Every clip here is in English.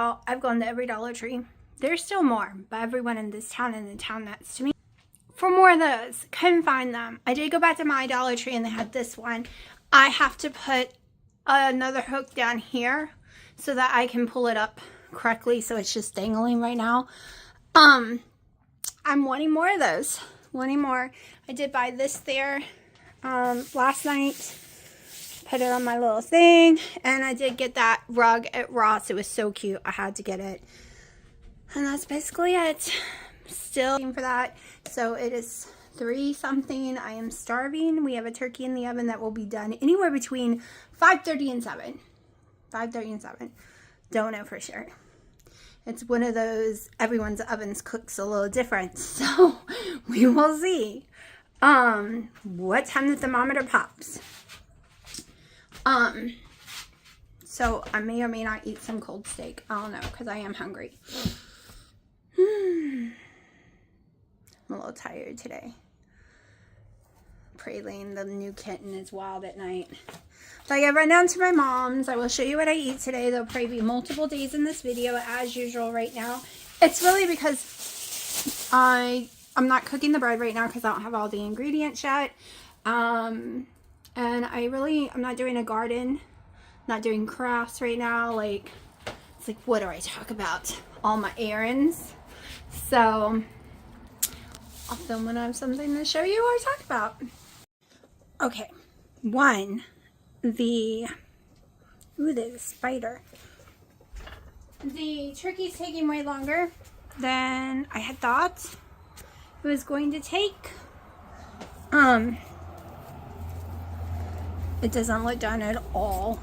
y'all, I've gone to every Dollar Tree. There's still more, but everyone in this town and the town next to me, for more of those, couldn't find them. I did go back to my Dollar Tree and they had this one. I have to put another hook down here so that I can pull it up correctly, so it's just dangling right now. I'm wanting more of those. Wanting more. I did buy this there last night. Put it on my little thing. And I did get that rug at Ross. It was so cute. I had to get it. And that's basically it. Still waiting for that. So it is 3 something. I am starving. We have a turkey in the oven that will be done anywhere between 5:30 and 7. 5:30 and 7. Don't know for sure. It's one of those, everyone's ovens cooks a little different. So we will see. What time the thermometer pops. So I may or may not eat some cold steak. I don't know, because I am hungry. I'm a little tired today. Praline, the new kitten, is wild at night. So I run down to my mom's. I will show you what I eat today. There'll probably be multiple days in this video as usual right now. It's really because I'm not cooking the bread right now because I don't have all the ingredients yet. And I'm not doing a garden, not doing crafts right now. Like, it's like, what do I talk about? All my errands. So I'll film when I have something to show you or talk about. Okay, there's a spider. The turkey's taking way longer than I had thought it was going to take. It doesn't look done at all.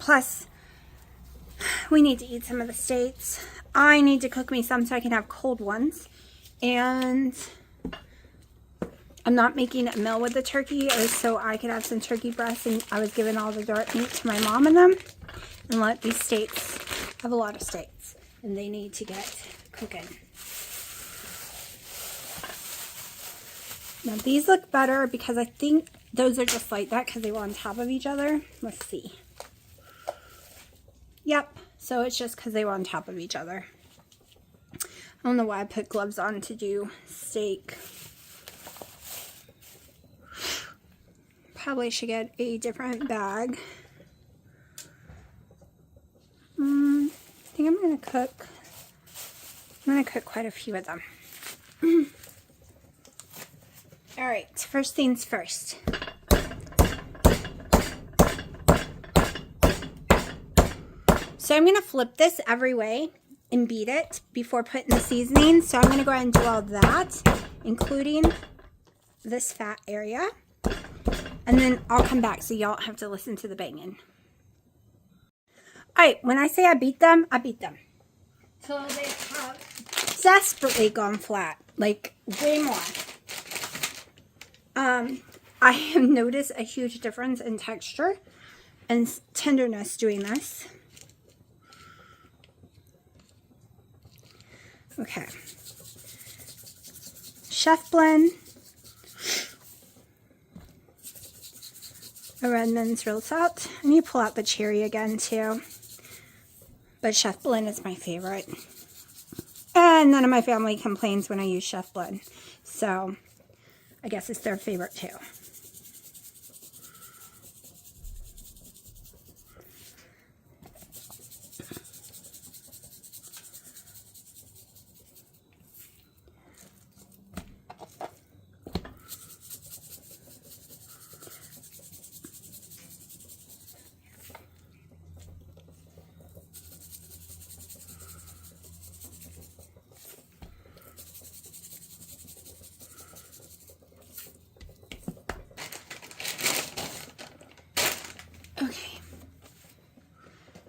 Plus, we need to eat some of the steaks. I need to cook me some so I can have cold ones. And I'm not making a meal with the turkey. It was so I could have some turkey breasts, and I was giving all the dark meat to my mom and them. And let these steaks, I have a lot of steaks, and they need to get cooking. Now these look better because I think those are just like that because they were on top of each other. Let's see. Yep, so it's just because they were on top of each other. I don't know why I put gloves on to do steak. Probably should get a different bag. I think I'm going to cook. I'm going to cook quite a few of them. Alright, first things first. So I'm going to flip this every way and beat it before putting the seasoning. So I'm going to go ahead and do all that, including this fat area. And then I'll come back so y'all don't have to listen to the banging. Alright, when I say I beat them, I beat them. So they have desperately gone flat. Like, way more. I have noticed a huge difference in texture and tenderness doing this. Okay. Chef blend. A Redmond's real salt. I need to pull out the cherry again too. But Chef blend is my favorite. And none of my family complains when I use Chef blend. So I guess it's their favorite too.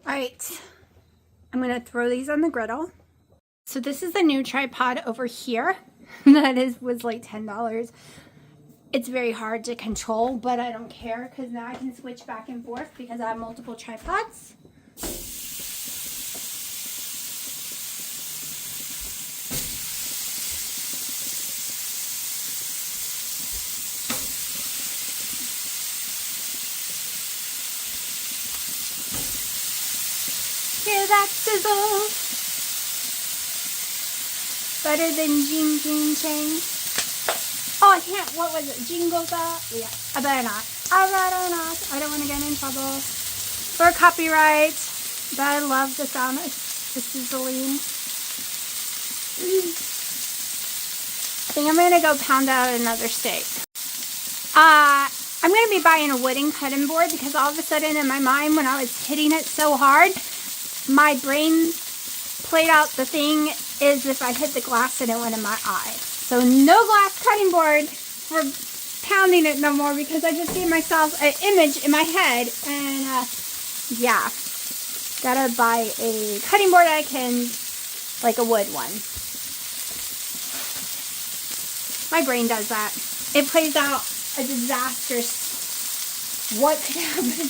Alright, I'm going to throw these on the griddle. So this is the new tripod over here that was like $10. It's very hard to control, but I don't care because now I can switch back and forth because I have multiple tripods. hear that sizzle? Better than Jing Jing Chang. Oh, I can't. What was it? Jingle bell? Yeah. I better not. I better not. I don't want to get in trouble for copyright. But I love the sound of the sizzling. I think I'm going to go pound out another steak. I'm going to be buying a wooden cutting board because all of a sudden in my mind when I was hitting it so hard, my brain played out the thing is if I hit the glass and it went in my eye. So no glass cutting board for pounding it no more because I just gave myself an image in my head. And yeah, gotta buy a cutting board I can, like a wood one. My brain does that. It plays out a disastrous what could happen.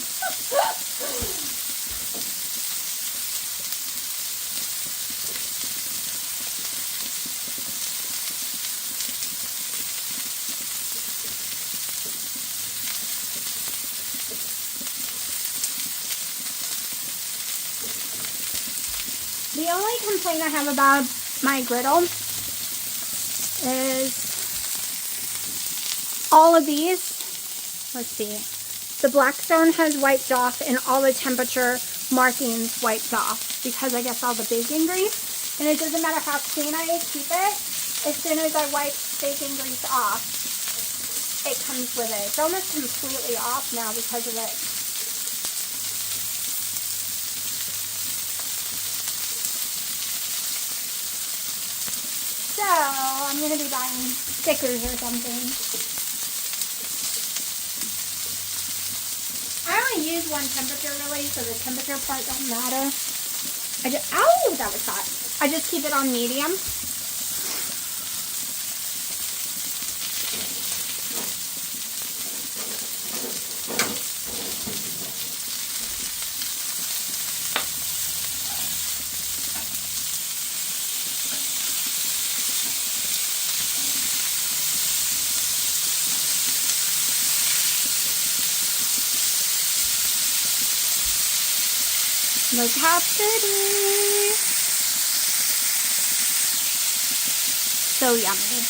The only complaint I have about my griddle is all of these, let's see, the blackstone has wiped off and all the temperature markings wiped off because I guess all the bacon grease, and it doesn't matter how clean I keep it, as soon as I wipe bacon grease off, it comes with it. It's almost completely off now because of it. So I'm going to be buying stickers or something. I only use one temperature really, so the temperature part don't matter. Ow, that was hot. I just keep it on medium. Look how pretty. So yummy.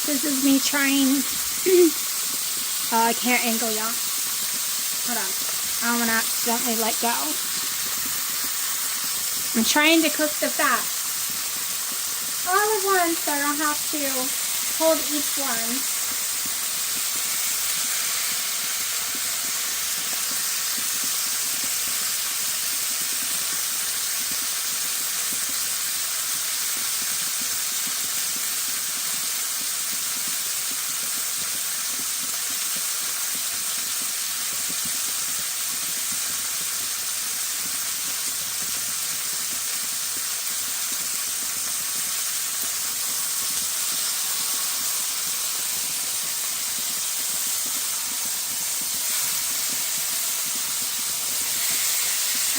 This is me trying. I can't angle y'all. Hold on. I don't want to accidentally let go. I'm trying to cook the fat all at once so I don't have to hold each one.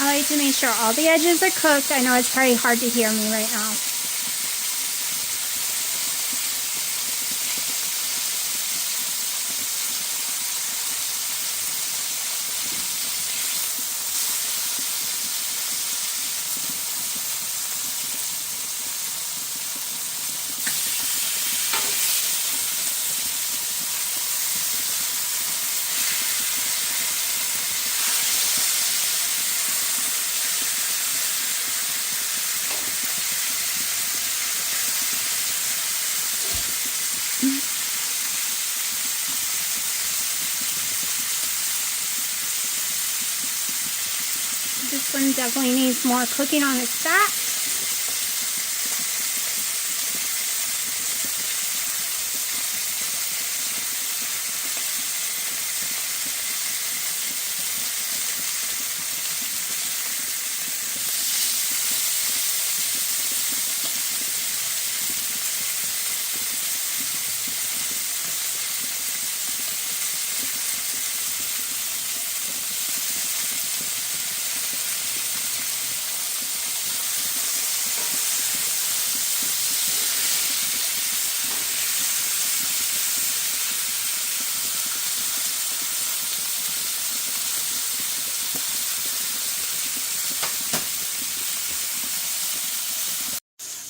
I like to make sure all the edges are cooked. I know it's probably hard to hear me right now. This one definitely needs more cooking on its fat.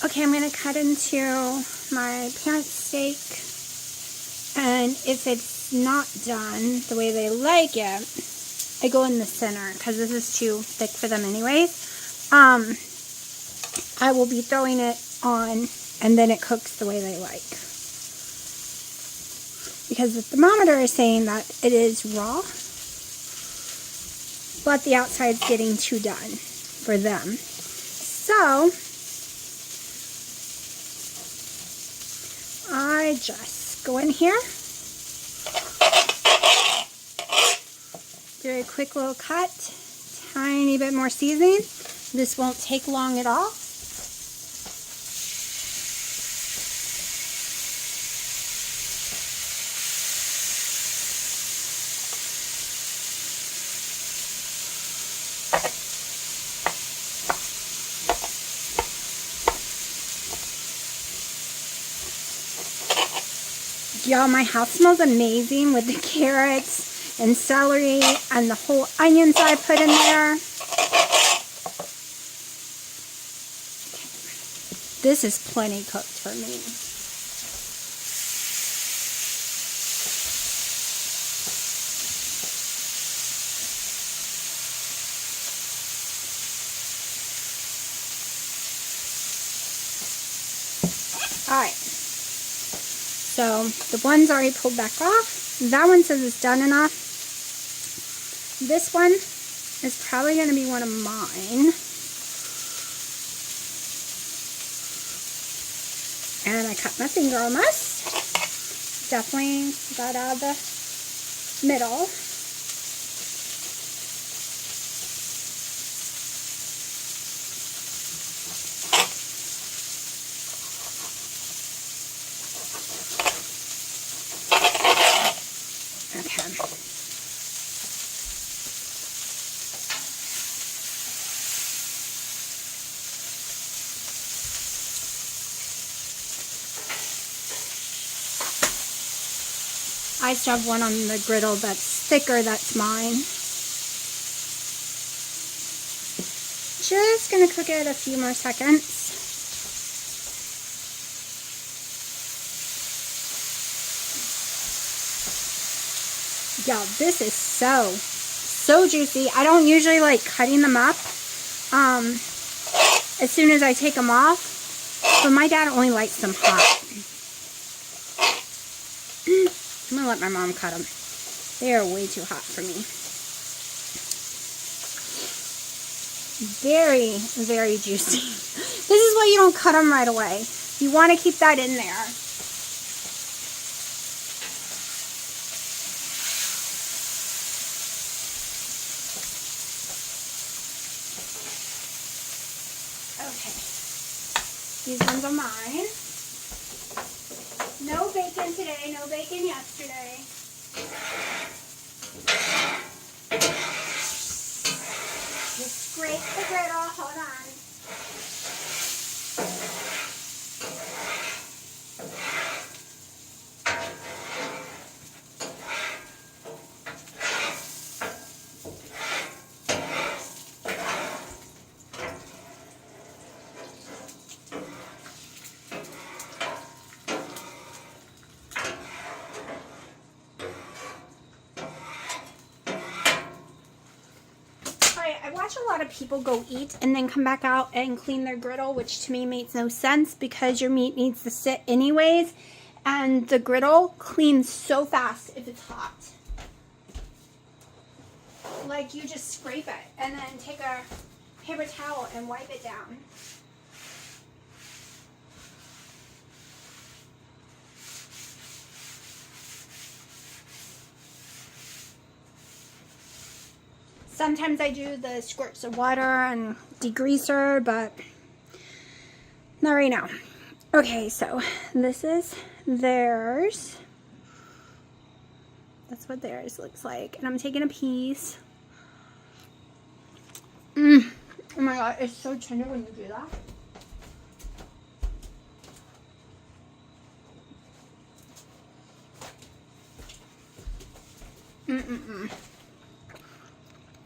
Okay, I'm going to cut into my parents' steak, and if it's not done the way they like it, I go in the center because this is too thick for them anyways. I will be throwing it on, and then it cooks the way they like. Because the thermometer is saying that it is raw, but the outside's getting too done for them. So I just go in here, do a quick little cut, tiny bit more seasoning. This won't take long at all. Y'all, my house smells amazing with the carrots and celery and the whole onions I put in there. This is plenty cooked for me. Alright. So the one's already pulled back off. That one says it's done enough. This one is probably going to be one of mine. And I cut my finger almost. Definitely got out of the middle. I still have one on the griddle that's thicker, that's mine. Just gonna cook it a few more seconds. Y'all, this is so juicy. I don't usually like cutting them up as soon as I take them off, but my dad only likes them hot. I'm going to let my mom cut them. They are way too hot for me. Very, very juicy. This is why you don't cut them right away. You want to keep that in there. Okay. These ones are mine. No bacon today, no bacon yesterday. Just scrape the griddle, hold on. I watch a lot of people go eat and then come back out and clean their griddle, which to me makes no sense because your meat needs to sit anyways, and the griddle cleans so fast if it's hot. Like, you just scrape it and then take a paper towel and wipe it down. Sometimes I do the squirts of water and degreaser, but not right now. Okay, so this is theirs. That's what theirs looks like. And I'm taking a piece. Oh my god, it's so tender when you do that.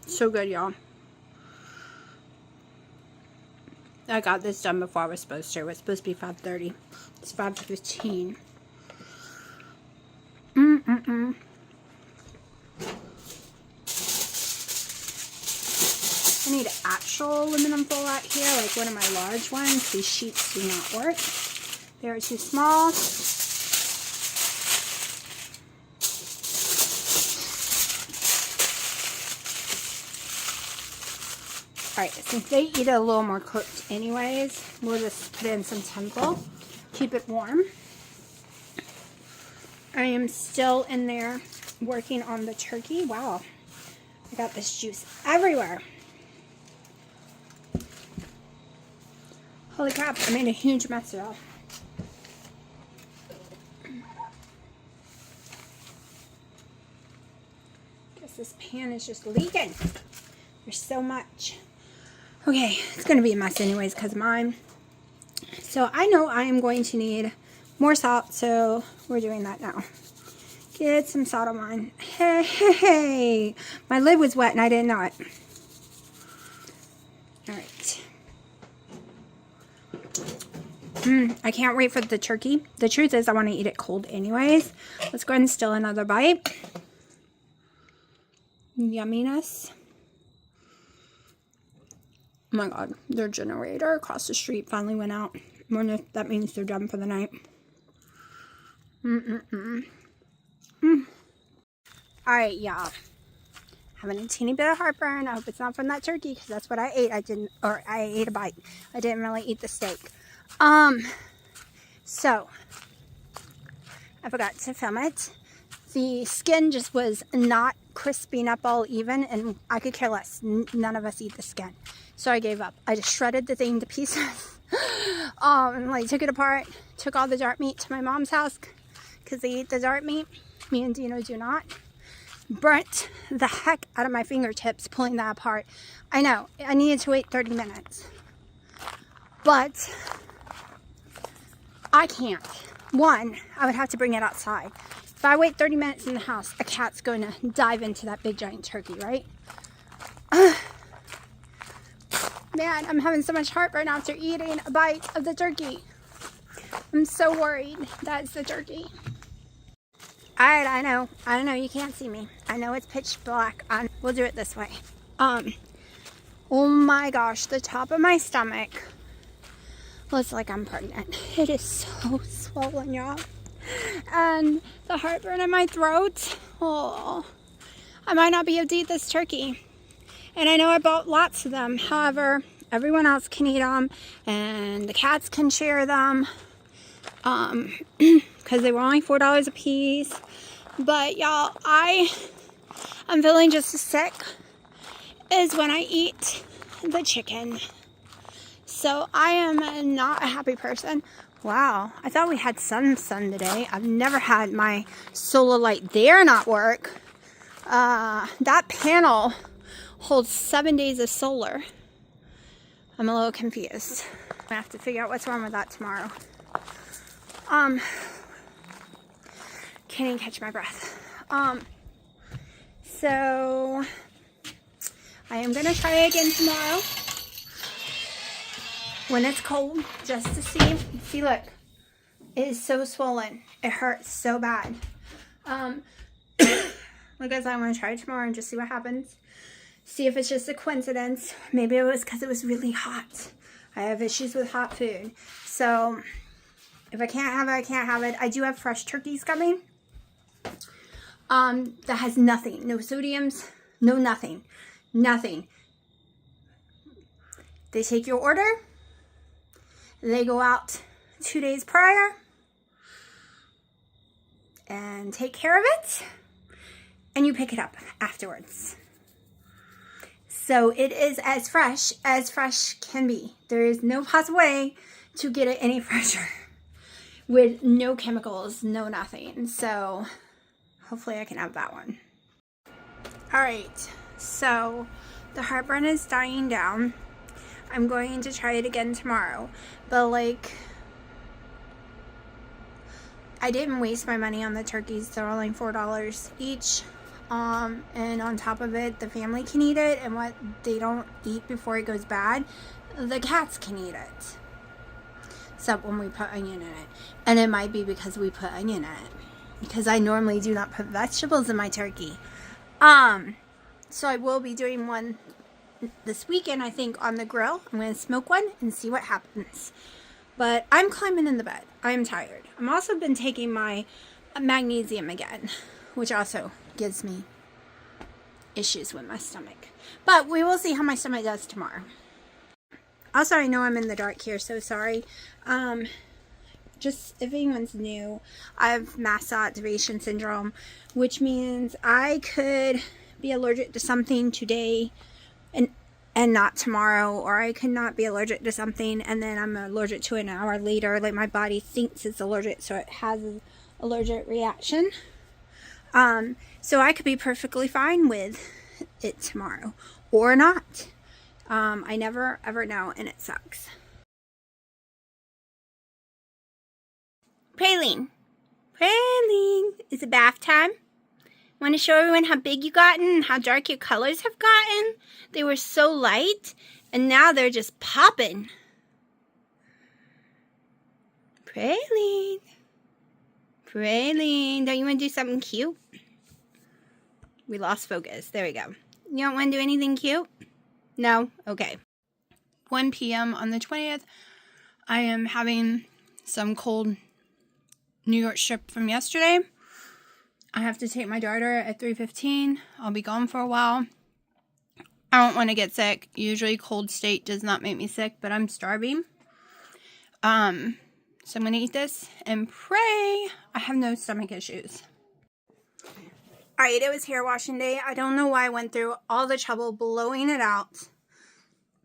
So good, y'all. I got this done before I was supposed to. It was supposed to be 5:30. It's 5:15. I need actual aluminum foil out here, like one of my large ones. These sheets do not work. They're too small. Alright, since they eat it a little more cooked anyways, we'll just put in some temple. Keep it warm. I am still in there working on the turkey. Wow. I got this juice everywhere. Holy crap, I made a huge mess, y'all. Guess this pan is just leaking. There's so much. Okay, it's going to be a mess anyways because of mine. So I know I am going to need more salt, so we're doing that now. Get some salt on mine. Hey, my lid was wet and I didn't know it. Alright. I can't wait for the turkey. The truth is I want to eat it cold anyways. Let's go ahead and steal another bite. Yumminess. Oh my god, their generator across the street finally went out. I wonder if that means they're done for the night. Alright, y'all. Having a teeny bit of heartburn. I hope it's not from that turkey because that's what I ate. I ate a bite. I didn't really eat the steak. So I forgot to film it. The skin just was not crisping up all even, and I could care less. None of us eat the skin. So I gave up. I just shredded the thing to pieces. And like took it apart, took all the dark meat to my mom's house because they eat the dark meat. Me and Dino do not. Burnt the heck out of my fingertips pulling that apart. I know, I needed to wait 30 minutes. But I can't. One, I would have to bring it outside. If I wait 30 minutes in the house, a cat's going to dive into that big giant turkey, right? Man, I'm having so much heartburn after eating a bite of the turkey. I'm so worried that's the turkey. Alright, I know you can't see me. I know it's pitch black. We'll do it this way. Oh my gosh, the top of my stomach looks like I'm pregnant. It is so swollen, y'all. And the heartburn in my throat. Oh, I might not be able to eat this turkey. And I know I bought lots of them. However, everyone else can eat them. And the cats can share them. Because they were only $4 a piece. But y'all, I'm feeling just as sick as when I eat the chicken. So I am not a happy person. Wow, I thought we had sun today. I've never had my solar light there not work. That panel holds 7 days of solar. I'm a little confused. I have to figure out what's wrong with that tomorrow. Can't even catch my breath. So I am gonna try again tomorrow when it's cold, just to see. See, look, it is so swollen. It hurts so bad. Like I said, I'm gonna try it tomorrow and just see what happens. See if it's just a coincidence. Maybe it was because it was really hot. I have issues with hot food, so if I can't have it, I can't have it. I do have fresh turkeys coming. That has nothing. No sodiums. No nothing. Nothing. They take your order. They go out 2 days prior. And take care of it. And you pick it up afterwards. So it is as fresh can be. There is no possible way to get it any fresher. With no chemicals, no nothing. So hopefully I can have that one. Alright, so the heartburn is dying down. I'm going to try it again tomorrow. But like, I didn't waste my money on the turkeys. They're only $4 each. And on top of it, the family can eat it. And what they don't eat before it goes bad, the cats can eat it. Except when we put onion in it. And it might be because we put onion in it. Because I normally do not put vegetables in my turkey. So I will be doing one this weekend, I think, on the grill. I'm going to smoke one and see what happens. But I'm climbing in the bed. I'm tired. I'm also been taking my magnesium again, which also gives me issues with my stomach. But we will see how my stomach does tomorrow. Also, I know I'm in the dark here, so sorry. Just if anyone's new, I have mast cell activation syndrome, which means I could be allergic to something today and not tomorrow, or I could not be allergic to something and then I'm allergic to it an hour later. Like, my body thinks it's allergic, so it has an allergic reaction. So I could be perfectly fine with it tomorrow or not. I never ever know, and it sucks. Praline, is it bath time? Want to show everyone how big you gotten and how dark your colors have gotten? They were so light, and now they're just popping. Praline, don't you want to do something cute? We lost focus. There we go. You don't want to do anything cute? No? Okay. 1 p.m. on the 20th. I am having some cold New York strip from yesterday. I have to take my daughter at 3:15. I'll be gone for a while. I don't want to get sick. Usually cold state does not make me sick, but I'm starving. So I'm going to eat this and pray I have no stomach issues. Alright, it was hair washing day. I don't know why I went through all the trouble blowing it out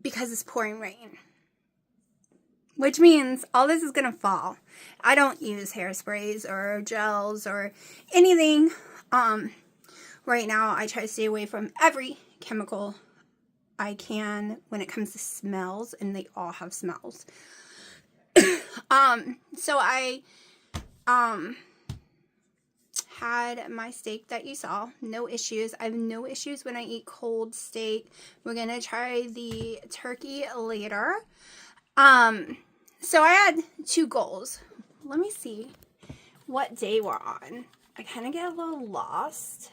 because it's pouring rain. Which means all this is going to fall. I don't use hairsprays or gels or anything. Right now, I try to stay away from every chemical I can when it comes to smells, and they all have smells. So I had my steak that you saw. No issues. I have no issues when I eat cold steak. We're going to try the turkey later. So I had 2 goals. Let me see what day we're on. I kind of get a little lost.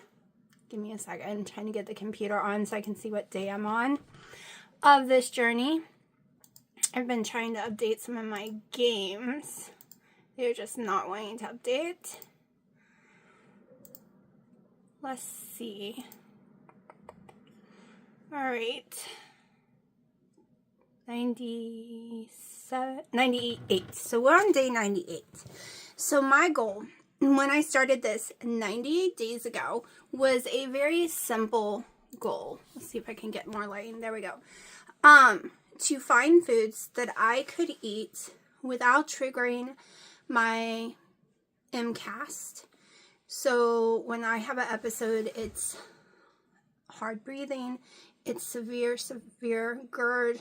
Give me a second. I'm trying to get the computer on so I can see what day I'm on of this journey. I've been trying to update some of my games. They're just not wanting to update. Let's see. All right. 98. So we're on day 98. So my goal when I started this 98 days ago was a very simple goal. Let's see if I can get more lighting. There we go. To find foods that I could eat without triggering my MCAS. So when I have an episode, it's hard breathing, it's severe GERD,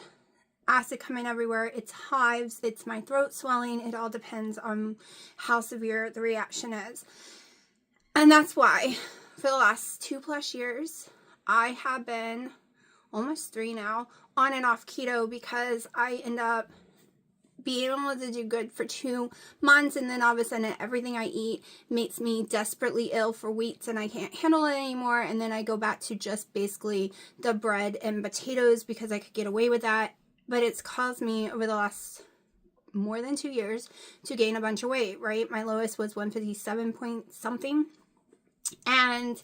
acid coming everywhere, it's hives, it's my throat swelling. It all depends on how severe the reaction is. And that's why for the last 2+ years, I have been, almost 3 now, on and off keto because I end up being able to do good for 2 months, and then all of a sudden everything I eat makes me desperately ill for weeks and I can't handle it anymore, and then I go back to just basically the bread and potatoes because I could get away with that. But it's caused me over the last more than 2 years to gain a bunch of weight, right? My lowest was 157 point something, and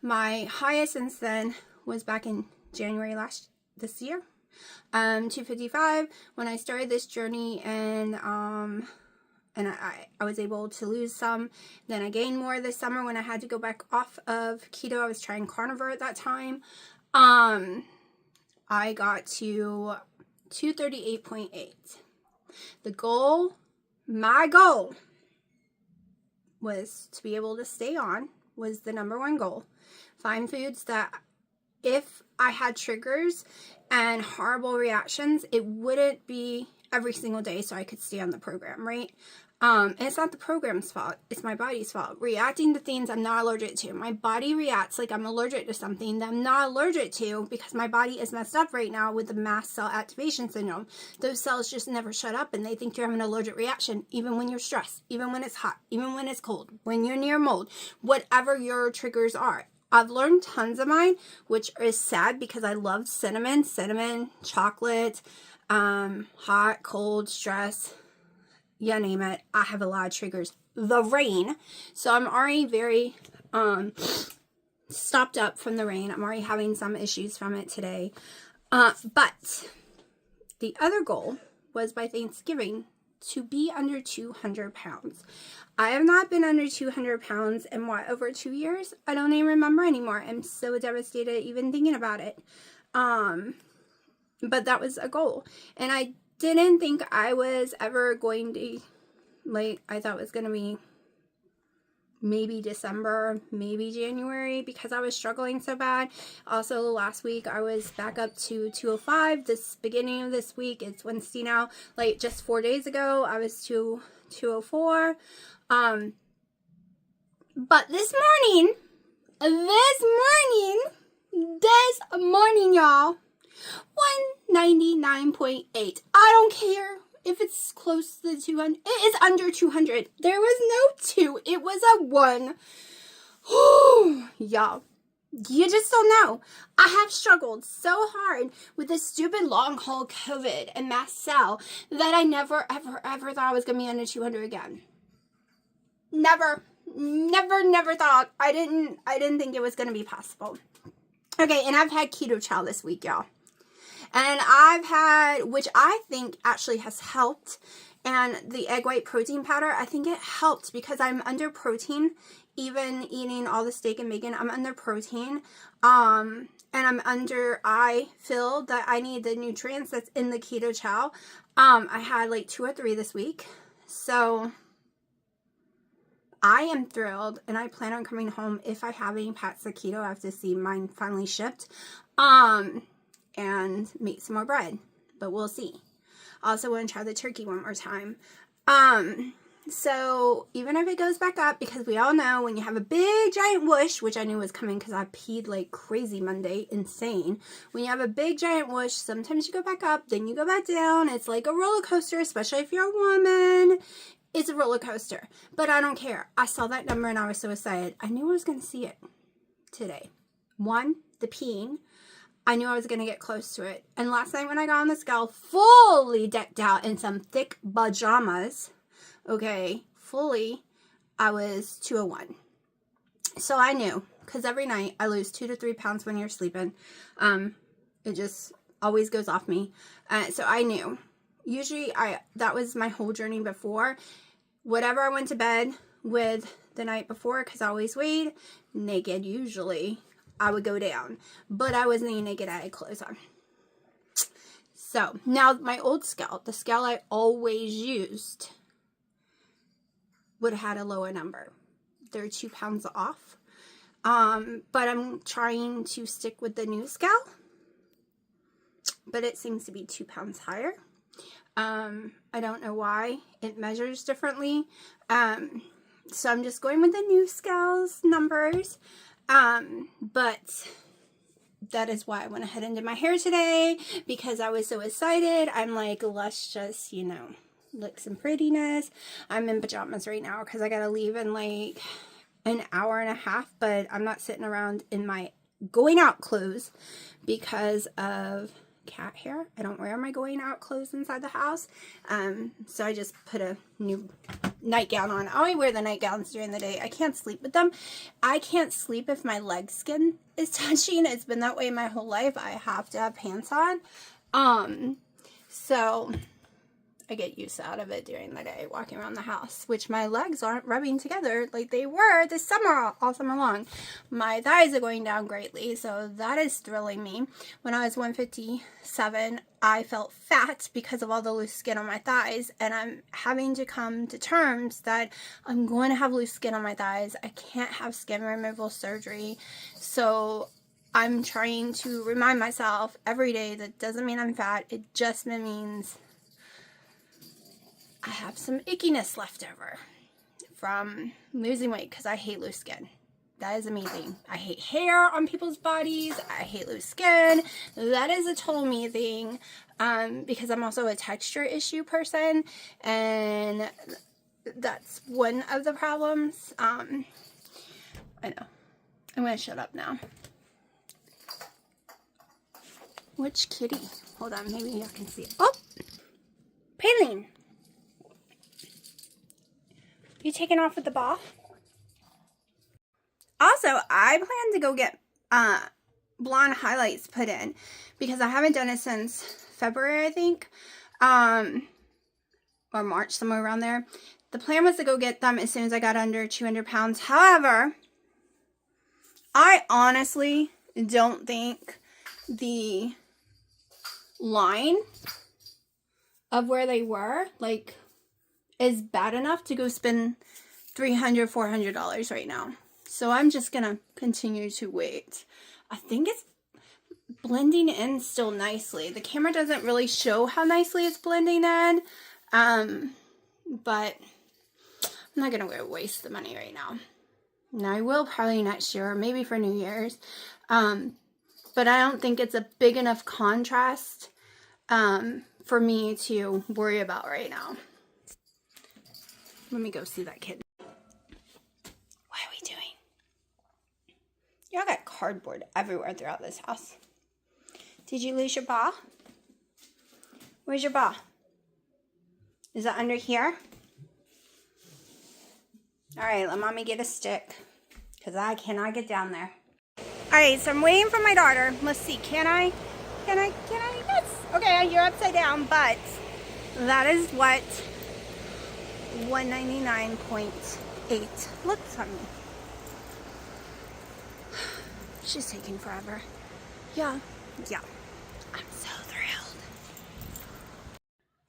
my highest since then was back in January this year. 255 when I started this journey, and I was able to lose some. Then I gained more this summer when I had to go back off of keto. I was trying carnivore at that time. I got to 238.8. My goal was to be able to stay on, was the number 1 goal. Find foods that if I had triggers and horrible reactions, it wouldn't be every single day so I could stay on the program, right? And it's not the program's fault. It's my body's fault. Reacting to things I'm not allergic to. My body reacts like I'm allergic to something that I'm not allergic to because my body is messed up right now with the mast cell activation syndrome. Those cells just never shut up and they think you're having an allergic reaction even when you're stressed, even when it's hot, even when it's cold, when you're near mold, whatever your triggers are. I've learned tons of mine, which is sad because I love cinnamon, chocolate, hot, cold, stress, you name it. I have a lot of triggers. The rain. So I'm already very stopped up from the rain. I'm already having some issues from it today. But the other goal was by Thanksgiving to be under 200 pounds. I have not been under 200 pounds in over 2 years? I don't even remember anymore. I'm so devastated even thinking about it. But that was a goal. And I didn't think I was ever going to, I thought it was going to be maybe December, maybe January, because I was struggling so bad. Also, last week I was back up to 205. This beginning of this week, it's Wednesday now, just 4 days ago, I was 204. But this morning, y'all, 199.8. I don't care if it's close to the 200. It is under 200. There was no 2. It was a 1. Y'all, you just don't know. I have struggled so hard with this stupid long haul COVID and mast cell that I never, ever, ever thought I was going to be under 200 again. Never thought. I didn't think it was going to be possible. Okay, and I've had keto chow this week, y'all. And I've had, which I think actually has helped, and the egg white protein powder, I think it helped because I'm under protein, even eating all the steak and bacon, I'm under protein, and I feel that I need the nutrients that's in the keto chow. I had 2 or 3 this week, so I am thrilled, and I plan on coming home if I have any packs of keto. I have to see mine finally shipped, and make some more bread, but we'll see. Also want to try the turkey one more time. So even if it goes back up, because we all know when you have a big giant whoosh, which I knew was coming because I peed like crazy Monday, insane. When you have a big giant whoosh, sometimes you go back up, then you go back down. It's like a roller coaster, especially if you're a woman. It's a roller coaster, but I don't care. I saw that number and I was so excited. I knew I was going to see it today. 1, the peeing. I knew I was going to get close to it. And last night when I got on the scale, fully decked out in some thick pajamas, okay, fully, I was 201. So I knew, because every night I lose 2 to 3 pounds when you're sleeping. It just always goes off me. So I knew. Usually, that was my whole journey before. Whatever I went to bed with the night before, because I always weighed naked usually, I would go down. But I wasn't even naked, I had clothes on. So, now my old scale, the scale I always used, would have had a lower number. They're 2 pounds off. But I'm trying to stick with the new scale. But it seems to be 2 pounds higher. I don't know why. It measures differently. So I'm just going with the new scales numbers. But that is why I went ahead and did my hair today, because I was so excited. I'm like, let's just, look some prettiness. I'm in pajamas right now because I gotta leave in like an hour and a half, but I'm not sitting around in my going out clothes because of cat hair. I don't wear my going out clothes inside the house. So I just put a new nightgown on. I only wear the nightgowns during the day. I can't sleep with them. I can't sleep if my leg skin is touching. It's been that way my whole life. I have to have pants on. So I get used out of it during the day, walking around the house, which my legs aren't rubbing together like they were this summer, all summer long. My thighs are going down greatly, so that is thrilling me. When I was 157, I felt fat because of all the loose skin on my thighs, and I'm having to come to terms that I'm going to have loose skin on my thighs. I can't have skin removal surgery, so I'm trying to remind myself every day that doesn't mean I'm fat. It just means I have some ickiness left over from losing weight because I hate loose skin. That is amazing. I hate hair on people's bodies. I hate loose skin. That is a total me thing because I'm also a texture issue person, and that's one of the problems. I know. I'm going to shut up now. Which kitty? Hold on, maybe you can see it. Oh! Praline! You taking off with the ball? Also, I plan to go get blonde highlights put in because I haven't done it since February, I think. Or March, somewhere around there. The plan was to go get them as soon as I got under 200 pounds. However, I honestly don't think the line of where they were, like, is bad enough to go spend $300, $400 right now. So I'm just going to continue to wait. I think it's blending in still nicely. The camera doesn't really show how nicely it's blending in. But I'm not going to go waste the money right now. Now I will probably next year or maybe for New Year's. But I don't think it's a big enough contrast for me to worry about right now. Let me go see that kid. What are we doing? Y'all got cardboard everywhere throughout this house. Did you lose your ball? Where's your ball? Is it under here? Alright, let mommy get a stick. Because I cannot get down there. Alright, so I'm waiting for my daughter. Let's see, can I? Yes. Okay, you're upside down, but that is what 199.8 looks on me. She's taking forever. Yeah. I'm so thrilled.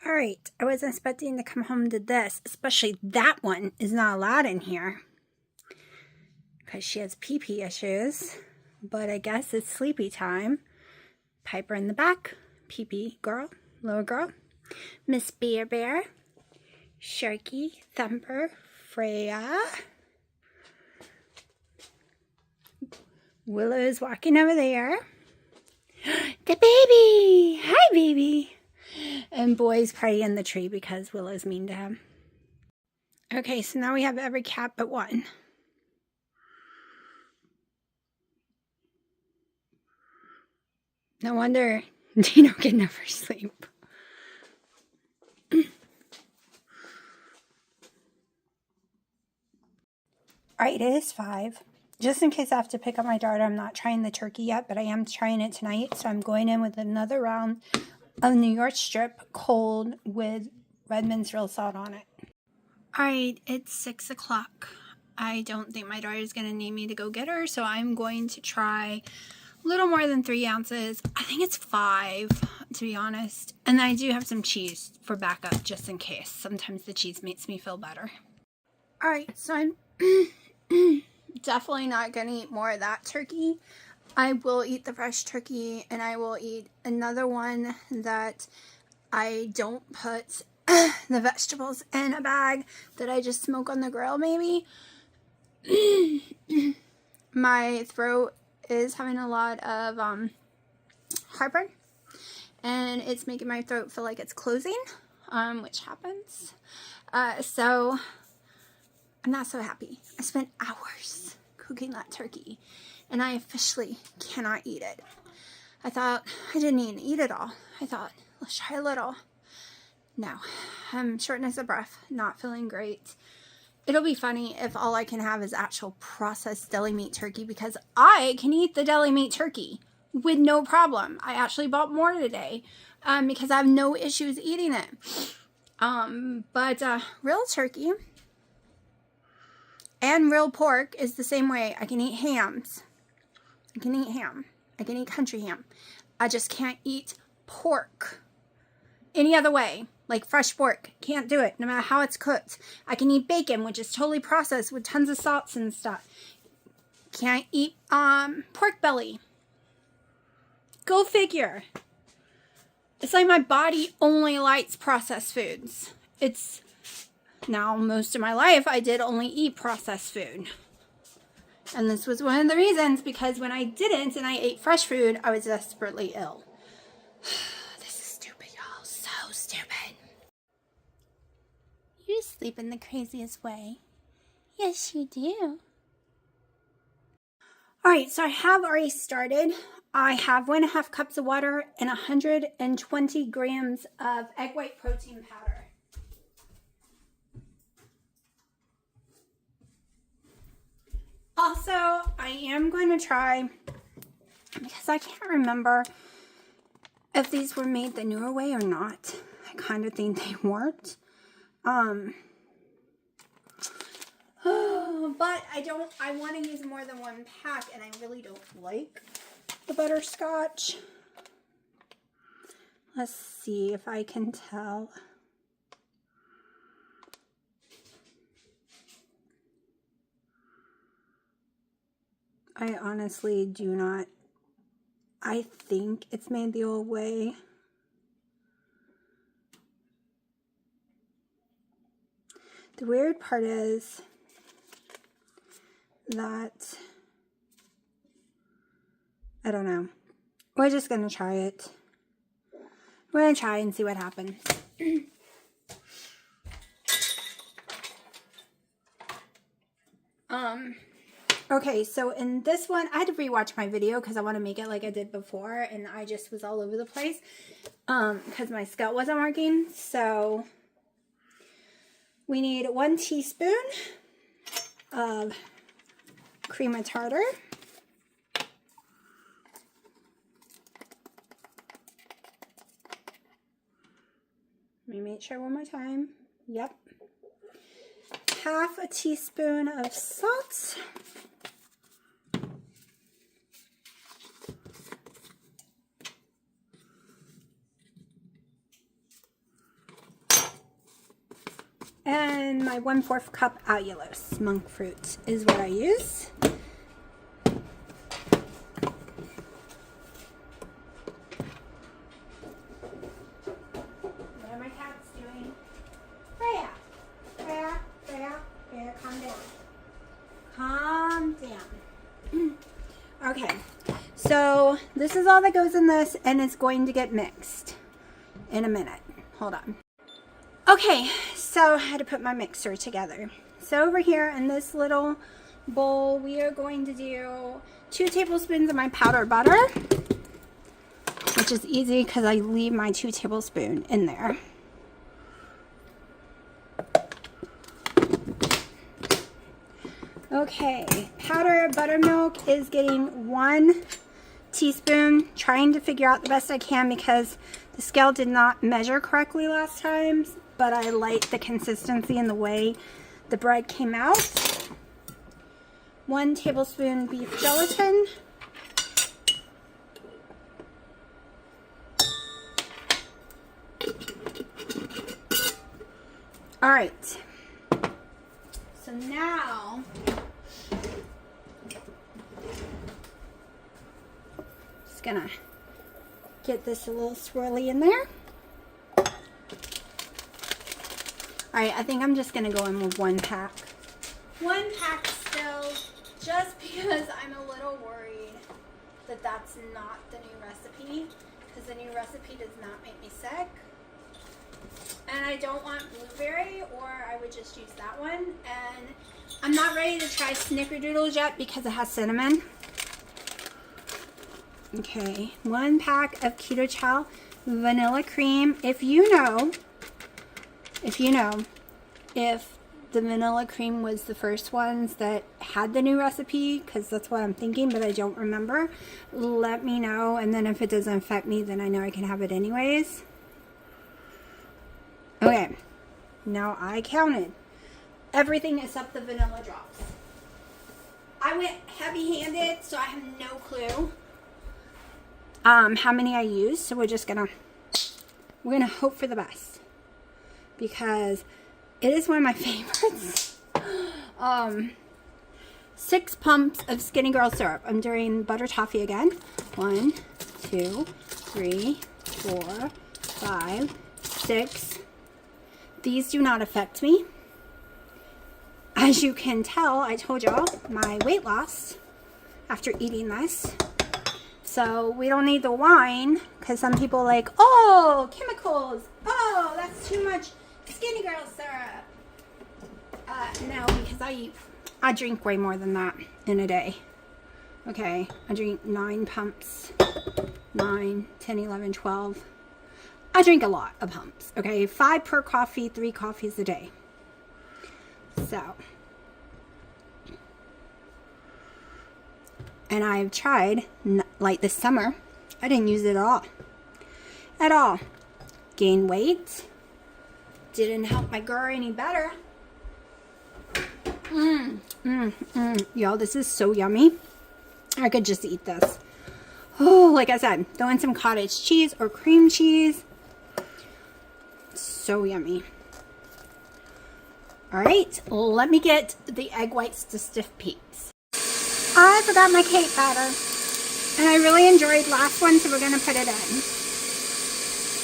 Alright, I wasn't expecting to come home to this, especially that one is not allowed in here. Because she has pee-pee issues. But I guess it's sleepy time. Piper in the back. Pee-pee girl. Little girl. Miss Bear. Sharky. Thumper. Freya. Willow's walking over there. The baby! Hi, baby! And Boy's probably in the tree because Willow's mean to him. Okay, so now we have every cat but one. No wonder Dino can never sleep. Alright, it is 5. Just in case I have to pick up my daughter, I'm not trying the turkey yet, but I am trying it tonight. So I'm going in with another round of New York strip, cold, with Redmond's real salt on it. Alright, it's 6 o'clock. I don't think my daughter is going to need me to go get her, so I'm going to try a little more than 3 ounces. I think it's 5, to be honest. And I do have some cheese for backup, just in case. Sometimes the cheese makes me feel better. Alright, so I'm definitely not going to eat more of that turkey. I will eat the fresh turkey, and I will eat another one that I don't put the vegetables in a bag, that I just smoke on the grill maybe. My throat is having a lot of heartburn, and it's making my throat feel like it's closing, which happens. So I'm not so happy. I spent hours cooking that turkey, and I officially cannot eat it. I thought I didn't even eat it all. I thought, let's try a little. No, I'm shortness of breath, not feeling great. It'll be funny if all I can have is actual processed deli meat turkey, because I can eat the deli meat turkey with no problem. I actually bought more today because I have no issues eating it. But real turkey and real pork is the same way. I can eat hams. I can eat ham. I can eat country ham. I just can't eat pork any other way. Like fresh pork. Can't do it, no matter how it's cooked. I can eat bacon, which is totally processed with tons of salts and stuff. Can't eat pork belly. Go figure. It's like my body only likes processed foods. it's now most of my life I did only eat processed food. And this was one of the reasons, because when I didn't and I ate fresh food, I was desperately ill. This is stupid, y'all. So stupid. You sleep in the craziest way. Yes, you do. Alright, so I have already started. I have 1.5 cups of water and 120 grams of egg white protein powder. Also, I am going to try, because I can't remember if these were made the newer way or not. I kind of think they weren't. But I want to use more than one pack, and I really don't like the butterscotch. Let's see if I can tell. I honestly do not. I think it's made the old way. The weird part is that, I don't know. We're just going to try it. We're going to try and see what happens. Okay, so in this one, I had to rewatch my video because I want to make it like I did before, and I just was all over the place because my scale wasn't working. So we need 1 teaspoon of cream of tartar. Let me make sure one more time. Yep. 1/2 teaspoon of salt. And my 1/4 cup allulose, monk fruit, is what I use. What are my cats doing? Freya, Freya, Freya, Freya, calm down. Calm down. Okay, so this is all that goes in this, and it's going to get mixed in a minute. Hold on. Okay, so I had to put my mixer together. So over here in this little bowl, we are going to do 2 tablespoons of my powdered butter, which is easy because I leave my 2 tablespoons in there. Okay, powdered buttermilk is getting 1 teaspoon. Trying to figure out the best I can because the scale did not measure correctly last time, but I like the consistency and the way the bread came out. 1 tablespoon beef gelatin. All right. So now, just gonna get this a little swirly in there. Alright, I think I'm just going to go in with 1 pack. 1 pack still, just because I'm a little worried that that's not the new recipe, because the new recipe does not make me sick. And I don't want blueberry, or I would just use that one. And I'm not ready to try snickerdoodles yet because it has cinnamon. Okay, 1 pack of Keto Chow vanilla cream. If you know if the vanilla cream was the first ones that had the new recipe, because that's what I'm thinking, but I don't remember, let me know. And then if it doesn't affect me, then I know I can have it anyways. Okay, now I counted everything except the vanilla drops. I went heavy-handed, so I have no clue how many I used. So we're gonna hope for the best, because it is one of my favorites. 6 pumps of Skinny Girl syrup. I'm doing butter toffee again. 1, 2, 3, 4, 5, 6. These do not affect me. As you can tell, I told y'all my weight loss after eating this. So we don't need the wine, because some people are like, oh, chemicals. Oh, that's too much skinny girl syrup. No, because I drink way more than that in a day. Okay, I drink 9 pumps. 9, 10, 11, 12. I drink a lot of pumps. Okay, 5 per coffee, 3 coffees a day. So, and I've tried, like this summer, I didn't use it at all. At all. Gained weight. Didn't help my girl any better. Y'all, this is so yummy. I could just eat this. Oh, like I said, throw in some cottage cheese or cream cheese. So yummy. All right, let me get the egg whites to stiff peaks. I forgot my cake batter, and I really enjoyed last one, so we're gonna put it in.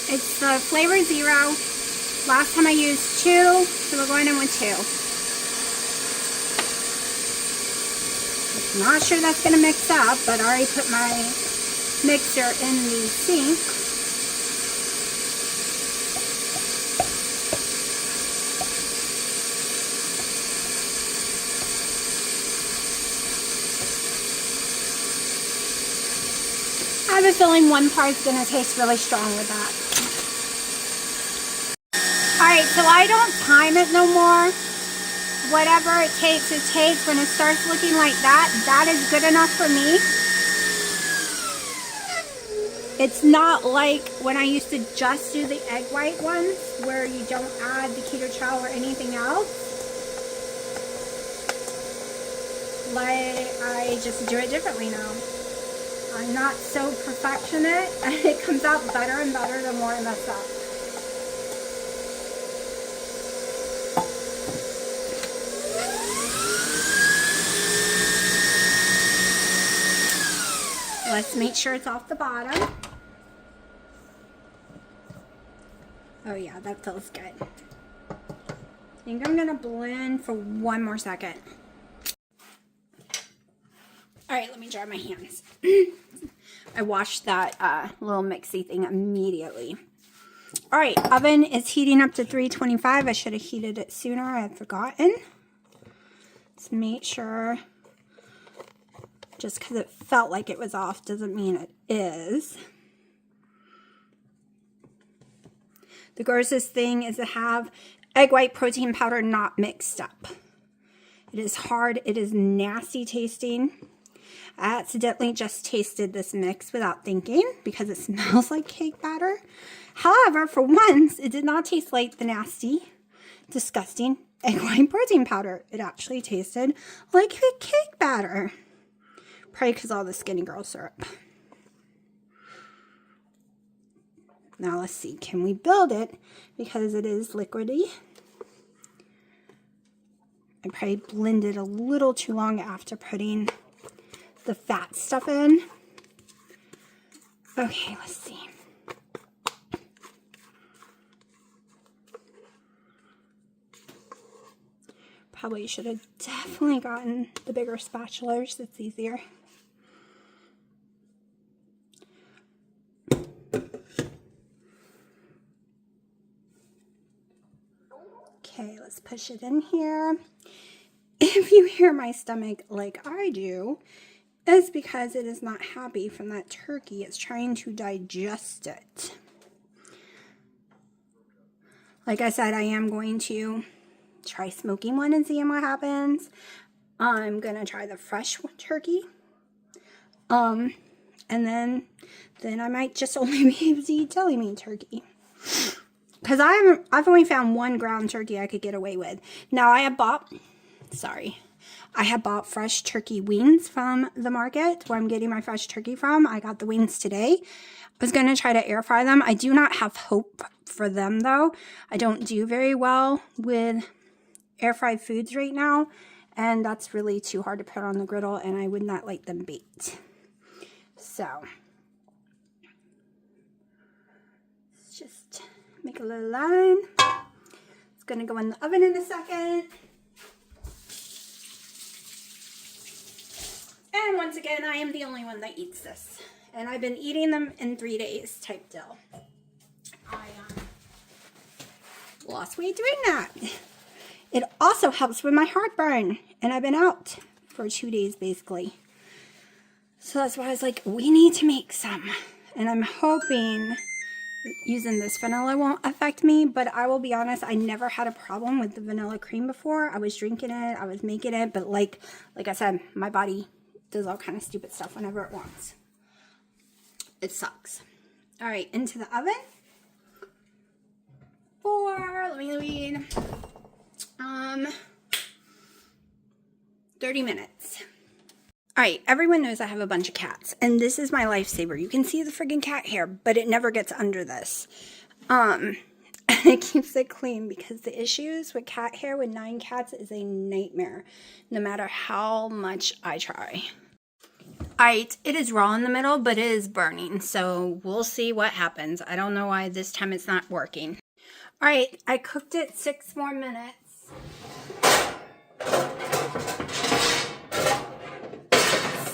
It's the Flavor Zero. Last time I used 2, so we're going in with 2. Not sure that's gonna mix up, but I already put my mixer in the sink. I have a feeling one part's gonna taste really strong with that. Alright, so I don't time it no more. Whatever it takes, it takes. When it starts looking like that, that is good enough for me. It's not like when I used to just do the egg white ones, where you don't add the keto chow or anything else. Like, I just do it differently now. I'm not so perfectionist, and it comes out better and better the more I mess up. Let's make sure it's off the bottom. Oh yeah, that feels good. I think I'm gonna blend for 1 more second. All right, let me dry my hands. I washed that little mixy thing immediately. All right, oven is heating up to 325. I should have heated it sooner. I had forgotten. Let's make sure. Just because it felt like it was off doesn't mean it is. The grossest thing is to have egg white protein powder not mixed up. It is hard. It is nasty tasting. I accidentally just tasted this mix without thinking because it smells like cake batter. However, for once, it did not taste like the nasty, disgusting egg white protein powder. It actually tasted like cake batter. Probably because all the skinny girl syrup. Now let's see, can we build it? Because it is liquidy. I probably blended a little too long after putting the fat stuff in. Okay, let's see. Probably should have definitely gotten the bigger spatulas. It's easier. Okay, let's push it in here. If you hear my stomach like I do, it's because it is not happy from that turkey. It's trying to digest it. Like I said, I am going to try smoking one and seeing what happens. I'm going to try the fresh turkey. And then I might just only be able to eat deli meat turkey. Because I've only found 1 ground turkey I could get away with. Now I have bought fresh turkey wings from the market where I'm getting my fresh turkey from. I got the wings today. I was going to try to air fry them. I do not have hope for them though. I don't do very well with air fried foods right now. And that's really too hard to put on the griddle, and I would not like them baked. So let's just make a little line. gonna go in the oven in a second. And once again, I am the only one that eats this. And I've been eating them in 3 days type deal. I lost weight doing that. It also helps with my heartburn. And I've been out for 2 days basically. So that's why I was like, we need to make some. And I'm hoping using this vanilla won't affect me. But I will be honest, I never had a problem with the vanilla cream before. I was drinking it, I was making it. But like I said, my body does all kind of stupid stuff whenever it wants. It sucks. All right, into the oven for, let me read, 30 minutes. All right, everyone knows I have a bunch of cats, and this is my lifesaver. You can see the friggin' cat hair, but it never gets under this. And it keeps it clean, because the issues with cat hair with 9 cats is a nightmare, no matter how much I try. All right, it is raw in the middle, but it is burning, so we'll see what happens. I don't know why this time it's not working. All right, I cooked it 6 more minutes.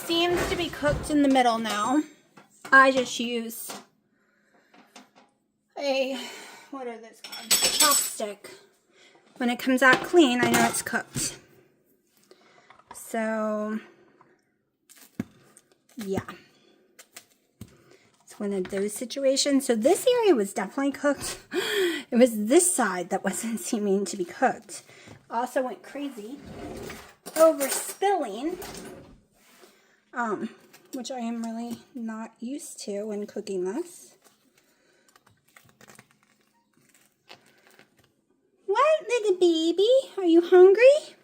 Seems to be cooked in the middle now. I just use a, what are those called? Chopstick. When it comes out clean, I know it's cooked. So, yeah. It's one of those situations. So this area was definitely cooked. It was this side that wasn't seeming to be cooked. Also went crazy over spilling. Which I am really not used to when cooking this. What, little baby? Are you hungry?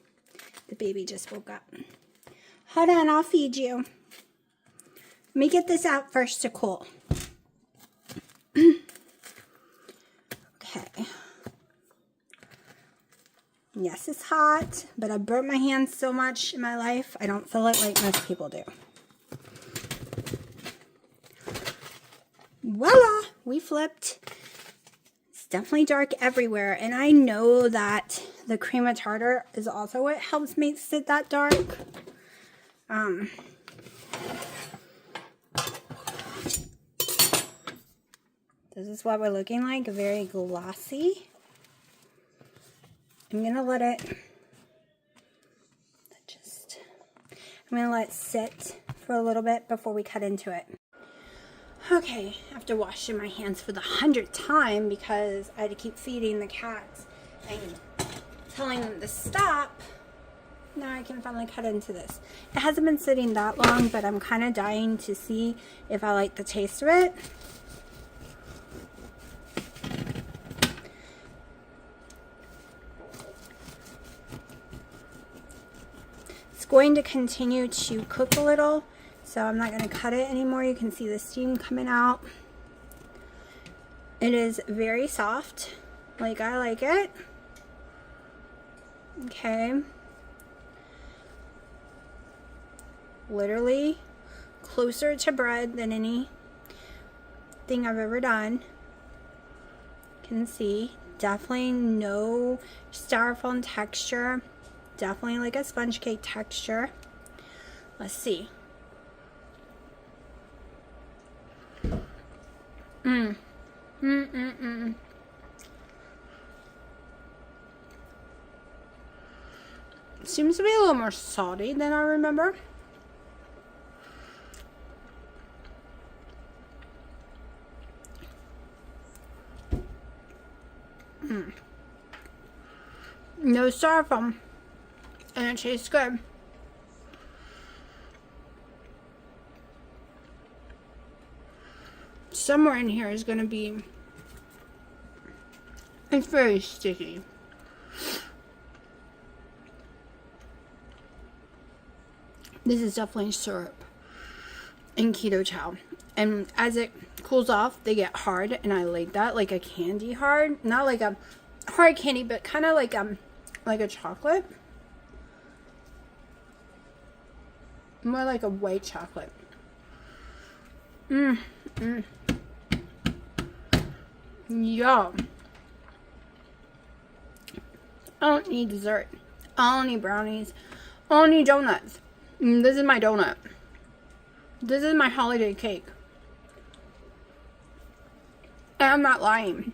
The baby just woke up. Hold on, I'll feed you. Let me get this out first to cool. Okay. Yes, it's hot, but I burnt my hands so much in my life, I don't feel it like most people do. Voila! We flipped. It's definitely dark everywhere, and I know that the cream of tartar is also what helps make it that dark. This is what we're looking like, very glossy. I'm gonna let it sit for a little bit before we cut into it. Okay, after washing my hands for the 100th time because I had to keep feeding the cats and telling them to stop, now I can finally cut into this. It hasn't been sitting that long, but I'm kind of dying to see if I like the taste of it. Going to continue to cook a little, so I'm not going to cut it anymore. You can see the steam coming out. It is very soft, like I like it. Okay. Literally closer to bread than anything I've ever done. You can see definitely no styrofoam texture. Definitely like a sponge cake texture. Let's see. Seems to be a little more salty than I remember. No styrofoam. And it tastes good. Somewhere in here is going to be, it's very sticky. This is definitely syrup and keto chow. And as it cools off, they get hard, and I like that, like a candy hard. Not like a hard candy, but kind of like a chocolate. More like a white chocolate. Yum. I don't need dessert. I don't need brownies. I don't need donuts. This is my donut. This is my holiday cake. And I'm not lying.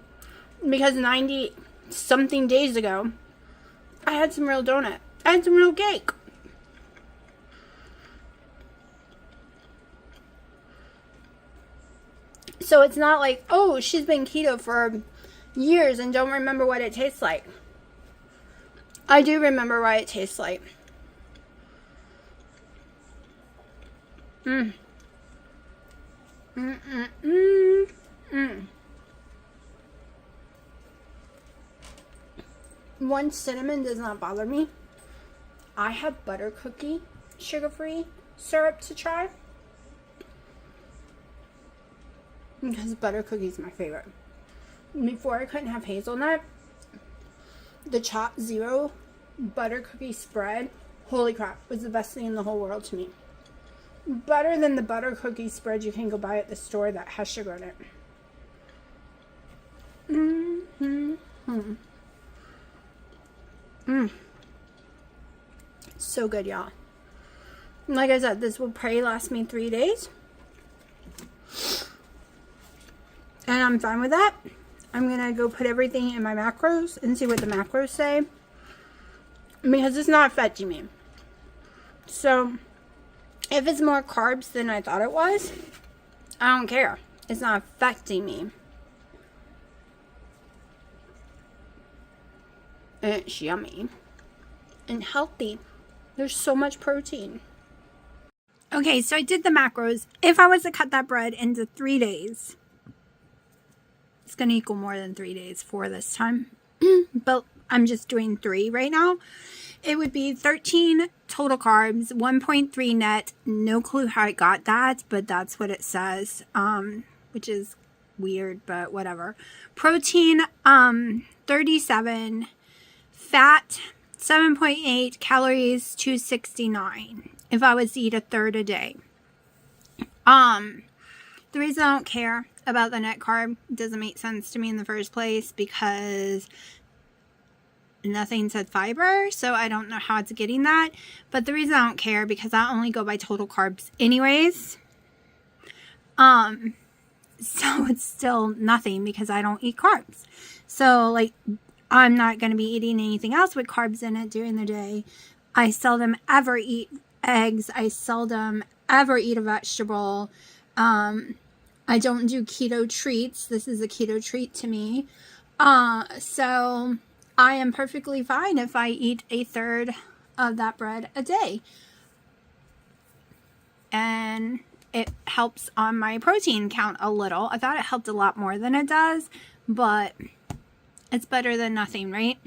Because 90 something days ago, I had some real donut. I had some real cake. So it's not like, oh, she's been keto for years and don't remember what it tastes like. I do remember what it tastes like. One, cinnamon does not bother me. I have butter cookie sugar-free syrup to try. Because butter cookie is my favorite. Before I couldn't have hazelnut, the Chopped Zero butter cookie spread, holy crap, was the best thing in the whole world to me. Better than the butter cookie spread you can go buy at the store that has sugar in it. So good, y'all. Like I said, this will probably last me 3 days. And I'm fine with that. I'm going to go put everything in my macros and see what the macros say. Because it's not affecting me. So, if it's more carbs than I thought it was, I don't care. It's not affecting me. And it's yummy. And healthy. There's so much protein. Okay, so I did the macros. If I was to cut that bread into 3 days, it's going to equal more than 3 days, 4 this time. But I'm just doing 3 right now. It would be 13 total carbs, 1.3 net. No clue how I got that, but that's what it says, which is weird, but whatever. Protein, 37. Fat, 7.8. Calories, 269. If I was to eat a third a day. The reason I don't care about the net carb doesn't make sense to me in the first place because nothing said fiber, so I don't know how it's getting that. But the reason I don't care because I only go by total carbs anyways. So it's still nothing because I don't eat carbs. So like I'm not going to be eating anything else with carbs in it during the day. I seldom ever eat eggs. I seldom ever eat a vegetable. I don't do keto treats. This is a keto treat to me. So I am perfectly fine if I eat a third of that bread a day. And it helps on my protein count a little. I thought it helped a lot more than it does, but it's better than nothing, right?